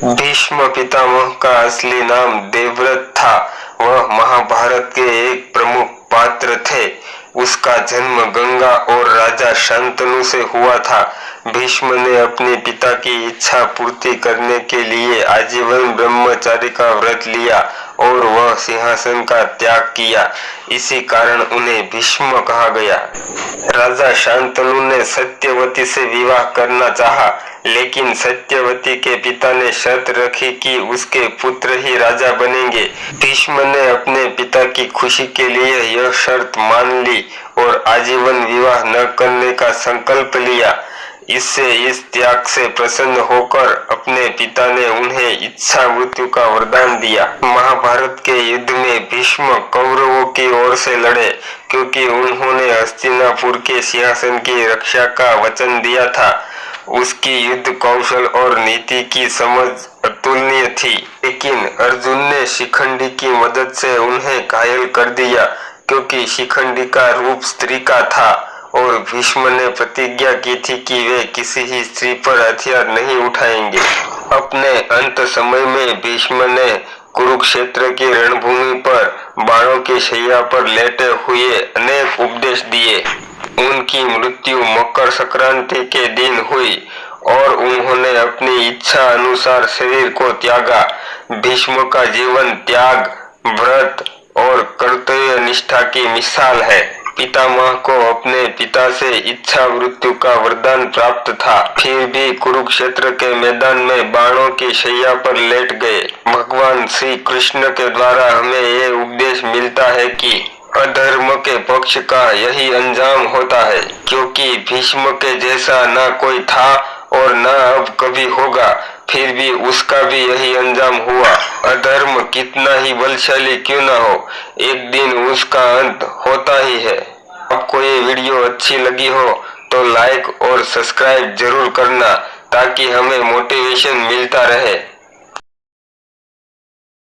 भीष्म पितामह का असली नाम देवव्रत था। वह महाभारत के एक प्रमुख पात्र थे। उसका जन्म गंगा और राजा शांतनु से हुआ था। भीष्म ने अपने पिता की इच्छा पूर्ति करने के लिए आजीवन ब्रह्मचारी का व्रत लिया और वह सिंहासन का त्याग किया। इसी कारण उन्हें भीष्म कहा गया। राजा शांतनु ने सत्यवती से विवाह करना चाहा, लेकिन सत्यवती के पिता ने शर्त रखी कि उसके पुत्र ही राजा बनेंगे। भीष्म ने अपने पिता की खुशी के लिए यह शर्त मान ली और आजीवन विवाह न करने का संकल्प लिया। इससे इस त्याग से प्रसन्न होकर अपने पिता ने उन्हें इच्छा मृत्यु का वरदान दिया। महाभारत के युद्ध में भीष्म कौरवों की ओर से लड़े, क्योंकि उन्होंने हस्तिनापुर के सिंहासन की रक्षा का वचन दिया था। उसकी युद्ध कौशल और नीति की समझ अतुलनीय थी, लेकिन अर्जुन ने शिखंडी की मदद से उन्हें घायल कर दिया, क्योंकि शिखंडी का रूप स्त्री का था और भीष्म ने प्रतिज्ञा की थी कि वे किसी ही स्त्री पर हथियार नहीं उठाएंगे। अपने अंत समय में भीष्म ने कुरुक्षेत्र की रणभूमि पर बाणों की शैया पर लेटे हुए अनेक उपदेश दिए। उनकी मृत्यु मकर संक्रांति के दिन हुई और उन्होंने अपनी इच्छा अनुसार शरीर को त्यागा। भीष्म का जीवन त्याग, व्रत और कर्तव्य निष्ठा की मिसाल है। पितामह को अपने पिता से इच्छा मृत्यु का वरदान प्राप्त था, फिर भी कुरुक्षेत्र के मैदान में बाणों की शैया पर लेट गए। भगवान श्री कृष्ण के द्वारा हमें ये उपदेश मिलता है कि अधर्म के पक्ष का यही अंजाम होता है, क्योंकि भीष्म के जैसा न कोई था और न अब कभी होगा, फिर भी उसका भी यही अंजाम हुआ। अधर्म कितना ही बलशाली क्यों न हो, एक दिन उसका अंत होता ही है। आपको ये वीडियो अच्छी लगी हो तो लाइक और सब्सक्राइब जरूर करना, ताकि हमें मोटिवेशन मिलता रहे।